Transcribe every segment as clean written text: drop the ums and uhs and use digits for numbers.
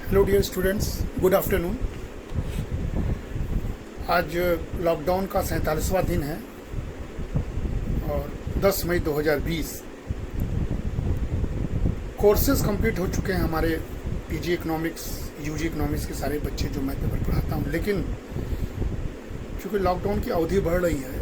Hello dear students, good afternoon. आज lockdown का 47वां दिन है और 10 मई 2020। कोर्सेज कंप्लीट हो चुके हैं हमारे पीजी इकोनॉमिक्स, यूजी इकोनॉमिक्स के सारे बच्चे जो मैं पेपर पढ़ाता हूँ। लेकिन चूँकि लॉकडाउन की अवधि बढ़ रही है,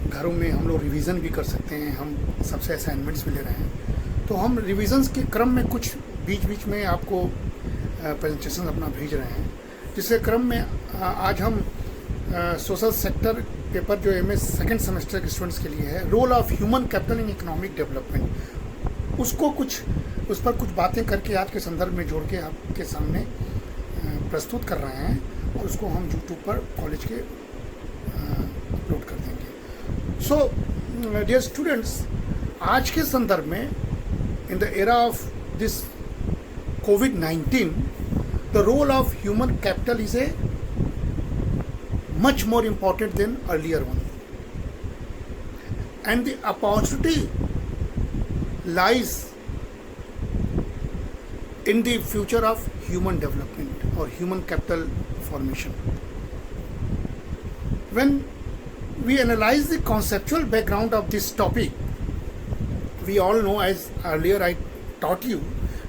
घरों में हम लोग रिवीजन भी कर सकते हैं, हम सबसे असाइनमेंट्स भी ले रहे हैं, तो हम रिवीजन्स के क्रम में कुछ बीच बीच में आपको प्रेजेंटेशन अपना भेज रहे हैं, जिसके क्रम में आज हम सोशल सेक्टर पेपर जो एमए सेकेंड सेमेस्टर के स्टूडेंट्स के लिए है, role of human capital in economic development, उस पर कुछ बातें करके आज के संदर्भ में जोड़ के आपके सामने प्रस्तुत कर रहे हैं और उसको हम यूट्यूब पर कॉलेज के अपलोड कर देंगे। सो डियर स्टूडेंट्स, आज के संदर्भ में in the era of this COVID-19, the role of human capital is a much more important than earlier one, and the opportunity lies in the future of human development or human capital formation. When we analyze the conceptual background of this topic, we all know, as earlier I taught you,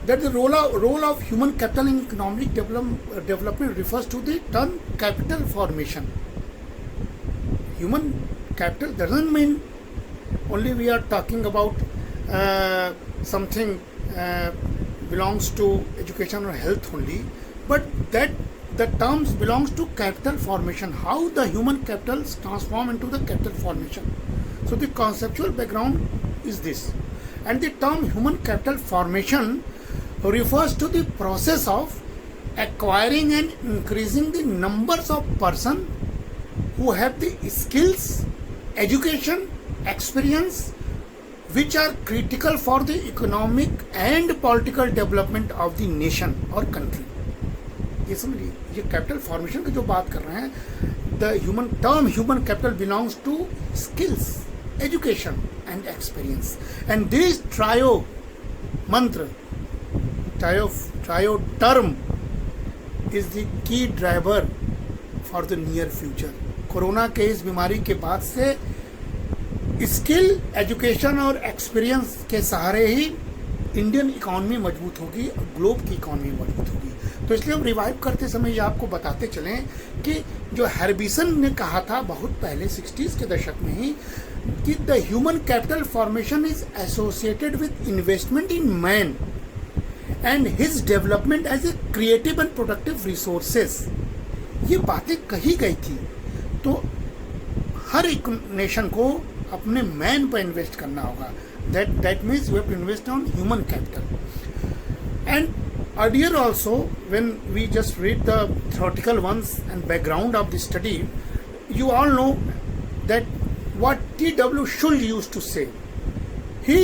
that the role of human capital in economic development refers to the term capital formation. Human capital doesn't mean only we are talking about something belongs to education or health only, but that the terms belongs to capital formation, how the human capital transform into the capital formation. So the conceptual background is this, and the term human capital formation refers to the process of acquiring and increasing the numbers of persons who have the skills, education, experience which are critical for the economic and political development of the nation or country. ये समझिए, ये capital formation की जो बात कर रहे हैं, the term human capital belongs to skills, education and experience, and this trio term is the key driver for the near future. Corona के इस बीमारी के बाद से स्किल, एजुकेशन और एक्सपीरियंस के सहारे ही इंडियन इकॉनमी मजबूत होगी और ग्लोब की इकॉनमी मजबूत होगी। तो इसलिए हम रिवाइव करते समय ये आपको बताते चलें कि जो हैरबिसन ने कहा था बहुत पहले 60s के दशक में ही, कि the human capital formation is associated with investment in man and his development as a creative and productive resources, ये बातें कही गई थी। तो हर एक नेशन को अपने मैन पर इन्वेस्ट करना होगा। That means we have to invest on human capital. And earlier also, when we just read the theoretical ones and background of the study, you all know that what T.W. Schultz used to say. He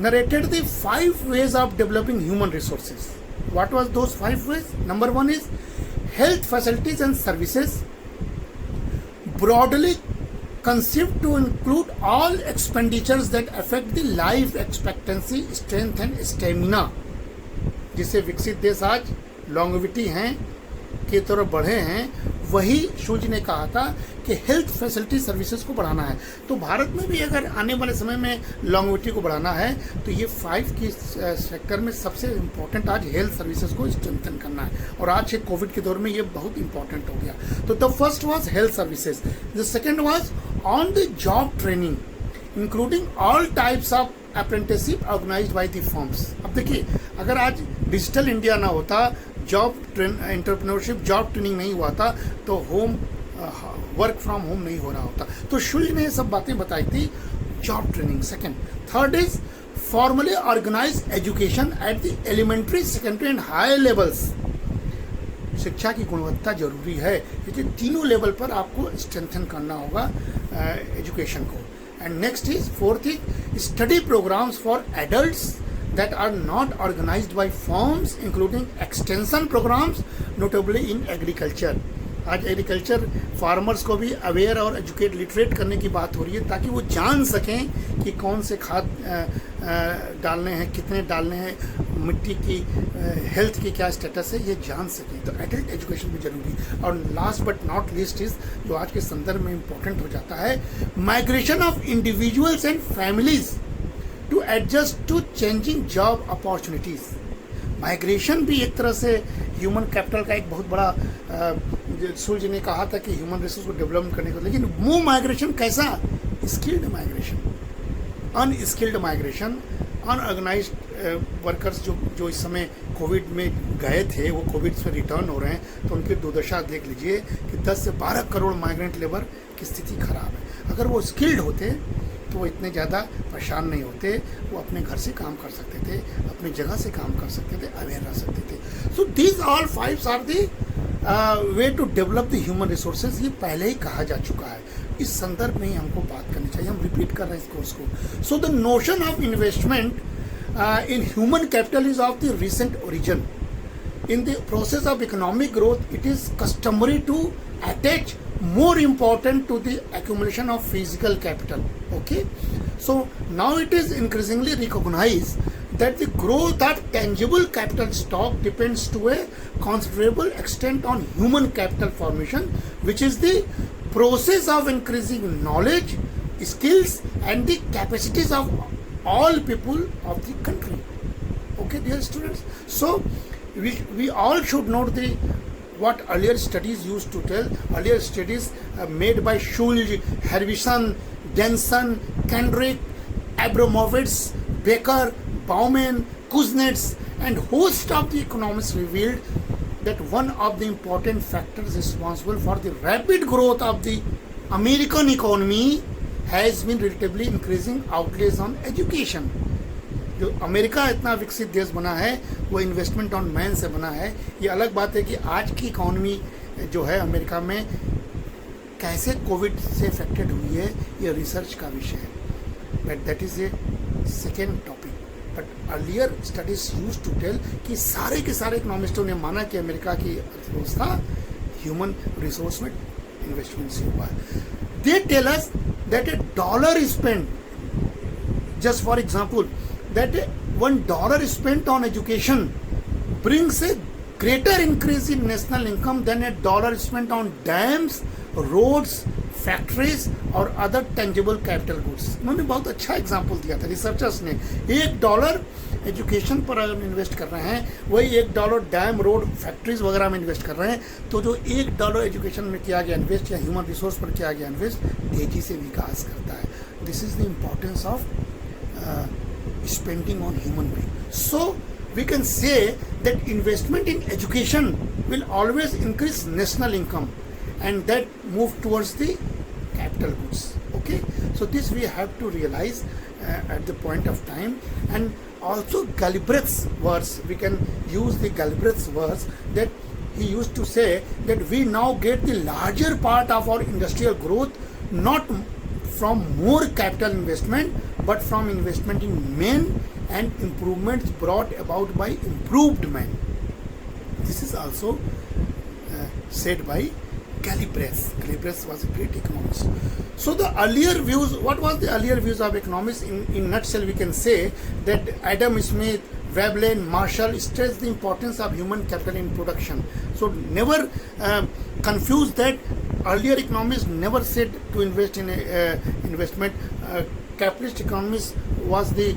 narrated the 5 ways of developing human resources. What was those 5 ways? Number 1 is health facilities and services, broadly conceived to include all expenditures that affect the life expectancy, strength and stamina. जिससे विकसित देश आज longevity हैं की तरफ बढ़े हैं, वही शुल्ज ने कहा था कि हेल्थ फैसिलिटी सर्विसेज को बढ़ाना है। तो भारत में भी अगर आने वाले समय में लॉन्गेविटी को बढ़ाना है तो ये 5 की सेक्टर में सबसे इम्पोर्टेंट आज हेल्थ सर्विसेज को स्ट्रेंथन करना है, और आज के कोविड के दौर में ये बहुत इंपॉर्टेंट हो गया। तो the first was health services, the second was on the job training including all types of apprenticeship organized by the firms. अब देखिए, अगर आज डिजिटल इंडिया ना होता, जॉब एंटरप्रेन्योरशिप, जॉब ट्रेनिंग नहीं हुआ था, तो वर्क फ्रॉम होम नहीं हो रहा होता। तो शुल्ज ने ये सब बातें बताई थी, job training. Second, third is formally organize education at the elementary, secondary and higher levels. शिक्षा की गुणवत्ता जरूरी है, क्योंकि तीनों लेवल पर आपको स्ट्रेंथन करना होगा एजुकेशन को। And next is fourth is study programs for adults that are not organized by firms, including extension programs, notably in agriculture. आज एग्रीकल्चर फार्मर्स को भी अवेयर और एजुकेट लिटरेट करने की बात हो रही है, ताकि वो जान सकें कि कौन से खाद डालने हैं, कितने डालने हैं, मिट्टी की हेल्थ की क्या स्टेटस है, ये जान सकें। तो एडल्ट एजुकेशन भी जरूरी। और last but not least is, जो आज के संदर्भ में इम्पोर्टेंट हो जाता है, migration of individuals and families to adjust to changing job opportunities. Migration भी एक तरह से ह्यूमन कैपिटल का एक बहुत बड़ा, सूर्य जी ने कहा था कि ह्यूमन रिसोर्स को डेवलप करने को, लेकिन वो माइग्रेशन कैसा? Skilled migration, unskilled migration, unorganised workers जो इस समय कोविड में गए थे, वो कोविड से रिटर्न हो रहे हैं, तो उनकी दुर्दशा देख लीजिए कि 10 से 12 करोड़ माइग्रेंट लेबर की स्थिति खराब है। अगर वो स्किल्ड होते तो वो इतने ज़्यादा परेशान नहीं होते, वो अपने घर से काम कर सकते थे, अपनी जगह से काम कर सकते थे, अवेयर रह सकते थे। So these all 5 are the way to develop the human resources. ये पहले ही कहा जा चुका है, इस संदर्भ में ही हमको बात करनी चाहिए, हम रिपीट कर रहे हैं इस कोर्स को। So the notion of investment in human capital is of the recent origin. In the process of economic growth, it is customary to attach more important to the accumulation of physical capital. Okay, so now it is increasingly recognized that the growth of tangible capital stock depends to a considerable extent on human capital formation, which is the process of increasing knowledge, skills, and the capacities of all people of the country. Okay, dear students, so we all should note the what earlier studies used to tell. Earlier studies made by Schulze, Harbison, Denson, Kendrick, Abramovitz, Baker, Bauman, Kuznets, and host of the economists revealed that one of the important factors responsible for the rapid growth of the American economy has been relatively increasing outlays on education. जो America इतना विकसित देश बना है वो investment on man से बना है। ये अलग बात है कि आज की इकोनॉमी जो है अमेरिका में कैसे कोविड से अफेक्टेड हुई है, ये रिसर्च का विषय है, but that is a second topic. But earlier studies use to tell कि सारे के सारे इकोनॉमिस्टों ने माना कि अमेरिका की अर्थव्यवस्था ह्यूमन रिसोर्स में इन्वेस्टमेंट से हुआ है। They tell us that a dollar spend, just for example, that $1 spent on education brings a greater increase in national income than $1 spent on dams, roads, factories और other tangible capital goods। उन्होंने बहुत अच्छा example दिया था researchers ने। $1 education पर अगर invest कर रहे हैं, वही $1 डैम, रोड, फैक्ट्रीज वगैरह में इन्वेस्ट कर रहे हैं, तो जो $1 एजुकेशन में किया गया इन्वेस्ट या ह्यूमन रिसोर्स पर किया गया इन्वेस्ट तेजी से विकास करता है। This is the importance of spending on human being. So we can say that investment in education will always increase national income and that move towards the capital goods. Okay, so this we have to realize at the point of time. And also Galbraith's words, we can use the Galbraith's words that he used to say that we now get the larger part of our industrial growth not from more capital investment but from investment in men and improvements brought about by improved men. This is also said by Galbraith. Galbraith was a great economist. So the earlier views, what was the earlier views of economists? In nutshell, we can say that Adam Smith, Veblen, Marshall stressed the importance of human capital in production. So never confuse that. Earlier economists never said to invest in investment. Capitalist economists was the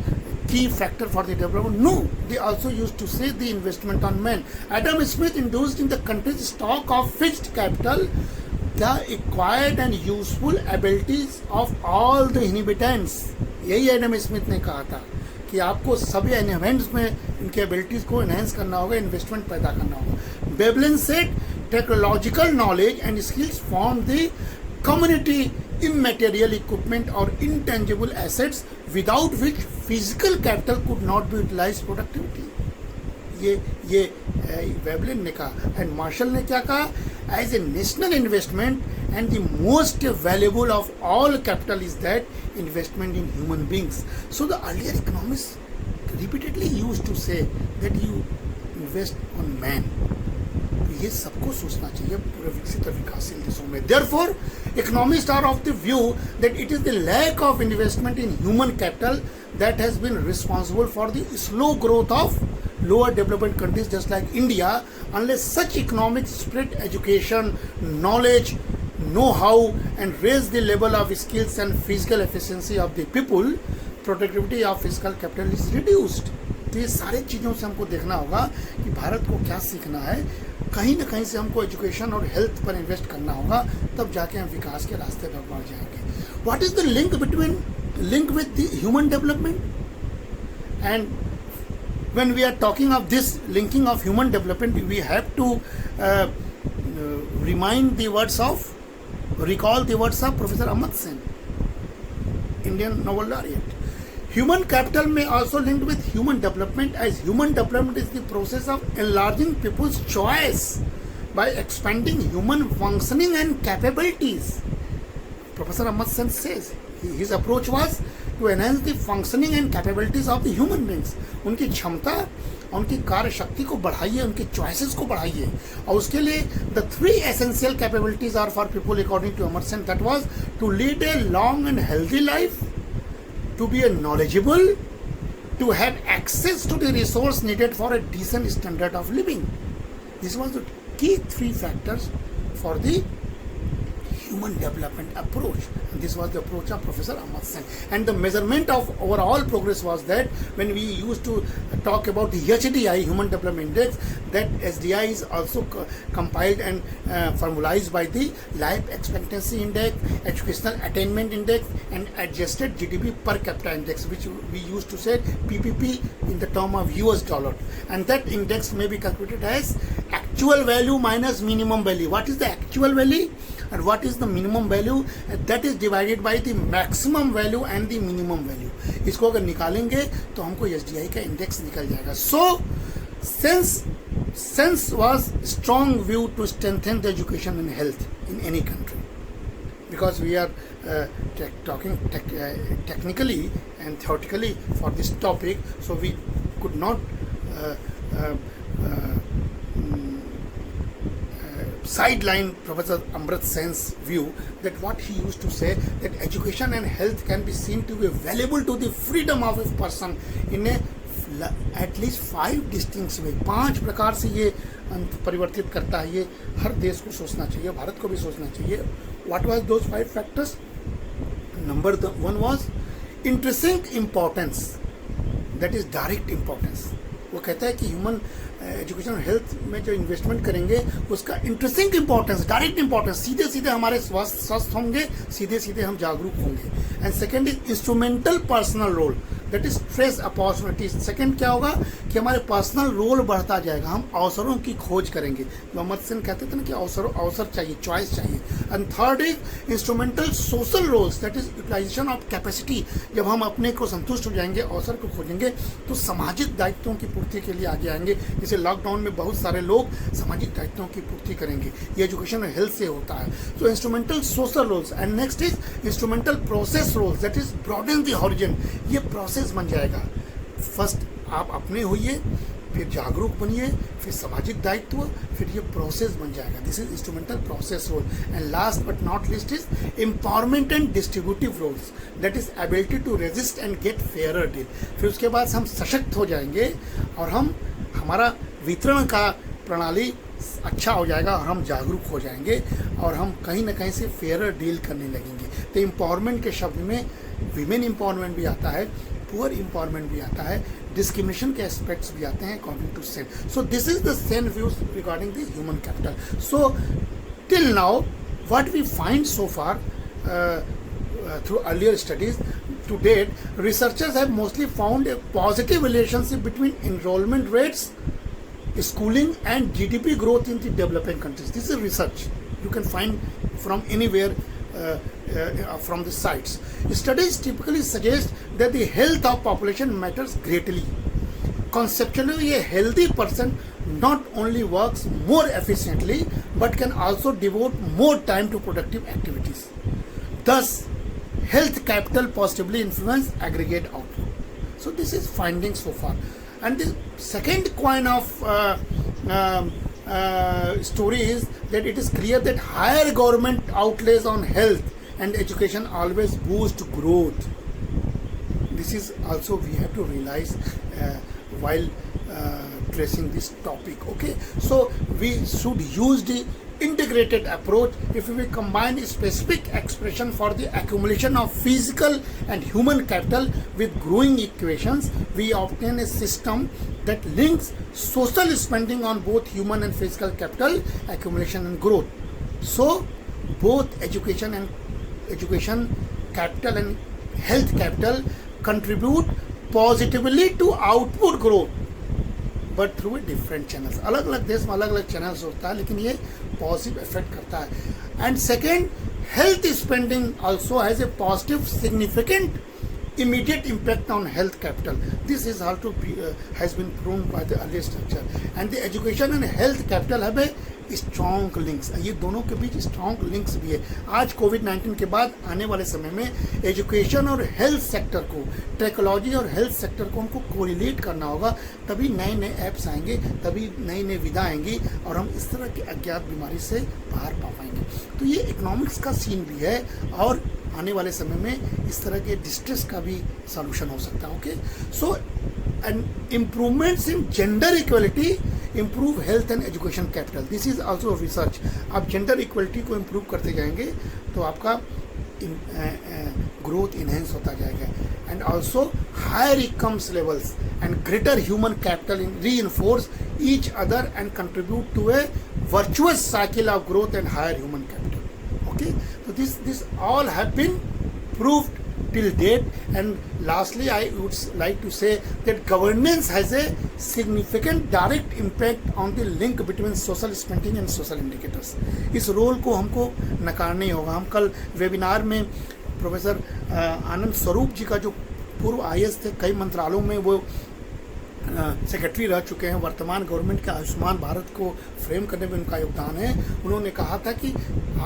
key factor for the development. No, they also used to say the investment on men. Adam Smith induced in the country's stock of fixed capital the acquired and useful abilities of all the inhabitants. यही Adam Smith ने कहा था कि आपको सभी inhabitants में इनके abilities को एनहेंस करना होगा, इन्वेस्टमेंट पैदा करना होगा। बेबलिन said technological knowledge and skills form the community immaterial equipment or intangible assets without which physical capital could not be utilized productivity. ये वेबलिन ने कहा। एंड मार्शल ने क्या कहा? As a national investment and the most valuable of all capital is that investment in human beings. So the earlier economist repeatedly used to say that you invest on man, ये सबको सोचना चाहिए पूरे विकसित और विकासशील देशों में. Therefore, economists are of the view that it is the lack of investment in human capital that has been responsible for the slow growth of lower developed countries just like India. Unless such economics spread education, knowledge, know-how and raise the level of skills and physical efficiency of the people, productivity of fiscal capital is reduced. तो ये सारे चीज़ों से हमको देखना होगा कि भारत को क्या सीखना है. कहीं ना कहीं से हमको एजुकेशन और हेल्थ पर इन्वेस्ट करना होगा, तब जाके हम विकास के रास्ते पर बढ़ जाएंगे. What is the link with the human development? And when we are talking of this linking of human development, we have to recall the words of Professor Amartya Sen, Indian Nobel laureate. Human capital may also linked with human development, as human development is the process of enlarging people's choice by expanding human functioning and capabilities. Professor Amartya Sen says his approach was to enhance the functioning and capabilities of the human beings. उनकी क्षमता, उनकी कार्य शक्ति को बढ़ाइए, उनकी choices को बढ़ाइए. और उसके लिए the three essential capabilities are for people according to Amartya Sen, that was to lead a long and healthy life, to be knowledgeable, to have access to the resource needed for a decent standard of living. This was the key three factors for the human development approach. And this was the approach of Professor Amartya Sen. And the measurement of overall progress was that when we used to talk about the HDI, Human Development Index, that SDI is also compiled and formalized by the Life Expectancy Index, Educational Attainment Index, and Adjusted GDP Per Capita Index, which we used to say PPP in the term of US dollar. And that index may be calculated as actual value minus minimum value. What is the actual value? And what is the minimum value? That is divided by the maximum value and the minimum value. इसको अगर निकालेंगे तो हमको SDI का index निकल जाएगा. So sense was strong view to strengthen the education and health in any country, because we are talking technically and theoretically for this topic, so we could not sideline Professor Amartya Sen's view, that what he used to say, that education and health can be seen to be valuable to the freedom of a person in a at least 5 distinct way. 5 प्रकार से ये परिवर्तित करता है. ये हर देश को सोचना चाहिए, भारत को भी सोचना चाहिए. What was those 5 factors? Number 1 was intrinsic importance, that is direct importance. वो कहता है कि ह्यूमन एजुकेशन हेल्थ में जो इन्वेस्टमेंट करेंगे उसका इंटरेस्टिंग इंपॉर्टेंस, डायरेक्ट इंपॉर्टेंस, सीधे सीधे हमारे स्वस्थ होंगे, सीधे सीधे हम जागरूक होंगे. And second is instrumental personal role, that is stress opportunities. Second क्या होगा कि हमारे पर्सनल रोल बढ़ता जाएगा, हम अवसरों की खोज करेंगे. जो अमर्त्य सेन कहते थे ना कि अवसर चाहिए, चॉइस चाहिए. And third is instrumental social roles, that is utilization of capacity. जब हम अपने को संतुष्ट हो जाएंगे, अवसर को खोजेंगे, तो सामाजिक दायित्वों की पूर्ति के लिए आगे आएंगे. जैसे लॉकडाउन में बहुत सारे लोग सामाजिक दायित्वों की पूर्ति करेंगे. ये एजुकेशन और हेल्थ से होता है. So instrumental social roles. And next is instrumental process roles, that is broaden the horizon. ये प्रोसेस बन जाएगा. फर्स्ट आप अपने होइए, फिर जागरूक बनिए, फिर सामाजिक दायित्व, फिर ये प्रोसेस बन जाएगा. This is instrumental process role. And last but not least is empowerment and distributive roles, that is ability to resist and get fairer deal. फिर उसके बाद हम सशक्त हो जाएंगे और हमारा वितरण का प्रणाली अच्छा हो जाएगा और हम जागरूक हो जाएंगे और हम कहीं ना कहीं से फेयरर डील करने लगेंगे. तो एम्पावरमेंट के शब्द में विमेन एम्पावरमेंट भी आता है, पुअर एम्पावरमेंट भी आता है, डिस्क्रिमिनेशन के एस्पेक्ट्स भी आते हैं according to Sen. So this is the Sen views regarding the human capital. So till now what we find so far through earlier studies to date, researchers have mostly found a positive relationship between enrollment rates, schooling and GDP growth in the developing countries. This is research you can find from anywhere from the sites. Studies typically suggest that the health of population matters greatly. Conceptually, a healthy person not only works more efficiently but can also devote more time to productive activities. Thus, health capital positively influence aggregate output. So this is findings so far. And the second coin of story is that it is clear that higher government outlays on health and education always boost growth. This is also we have to realize while tracing this topic. Okay, so we should use the integrated approach. If we combine a specific expression for the accumulation of physical and human capital with growing equations, we obtain a system that links social spending on both human and physical capital accumulation and growth. So both education capital and health capital contribute positively to output growth, but through different channels. अलग अलग देश में अलग अलग channels होता है, लेकिन ये पॉजिटिव इफेक्ट करता है. And second, health spending also has a positive significant immediate impact on health capital. This is also has been proven by the earlier structure. And the education and health capital have a strong links. ये दोनों के बीच strong links भी है. आज कोविड-19 के बाद आने वाले समय में एजुकेशन और हेल्थ सेक्टर को, टेक्नोलॉजी और हेल्थ सेक्टर को उनको कोरिलेट करना होगा, तभी नए नए ऐप्स आएंगे, तभी नई नई विधा आएंगी और हम इस तरह की अज्ञात बीमारी से बाहर पा पाएंगे. तो ये इकोनॉमिक्स का सीन भी है और आने वाले समय में इस तरह के डिस्ट्रेस का भी सॉल्यूशन हो सकता है. Okay, so and improvements in gender equality improve health and education capital. This is also research. आप जेंडर इक्वलिटी को इम्प्रूव करते जाएंगे तो आपका ग्रोथ इनहेंस होता जाएगा. And also higher incomes levels and greater human capital in reinforce each other and contribute to a virtuous cycle of growth and higher human capital. Okay, so this all have been proved till date. And lastly, I would like to say that governance has a significant direct impact on the link between social spending and social indicators. इस role को हमको नकारना नहीं होगा. हम कल webinar में professor आनंद स्वरूप जी का, जो पूर्व IAS थे, कई मंत्रालयों में वो सेक्रेटरी रह चुके हैं, वर्तमान गवर्नमेंट के आयुष्मान भारत को फ्रेम करने में उनका योगदान है. उन्होंने कहा था कि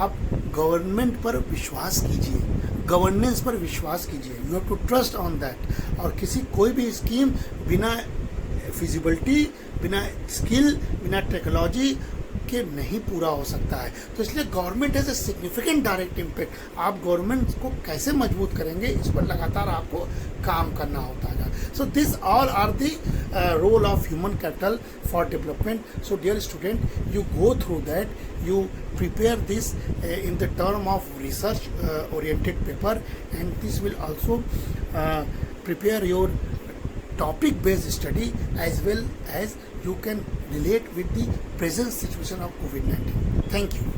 आप गवर्नमेंट पर विश्वास कीजिए, गवर्नेंस पर विश्वास कीजिए, you have to trust on that. और कोई भी स्कीम बिना फिजिबिलिटी, बिना स्किल, बिना टेक्नोलॉजी के नहीं पूरा हो सकता है. तो इसलिए government has a significant direct impact. आप गवर्नमेंट को कैसे मजबूत करेंगे, इस पर लगातार आपको काम करना होता है. So this all are the role of human capital for development. So dear student, you go through that, you prepare this in the term of research oriented paper, and this will also prepare your topic based study, as well as you can relate with the present situation of COVID-19. Thank you.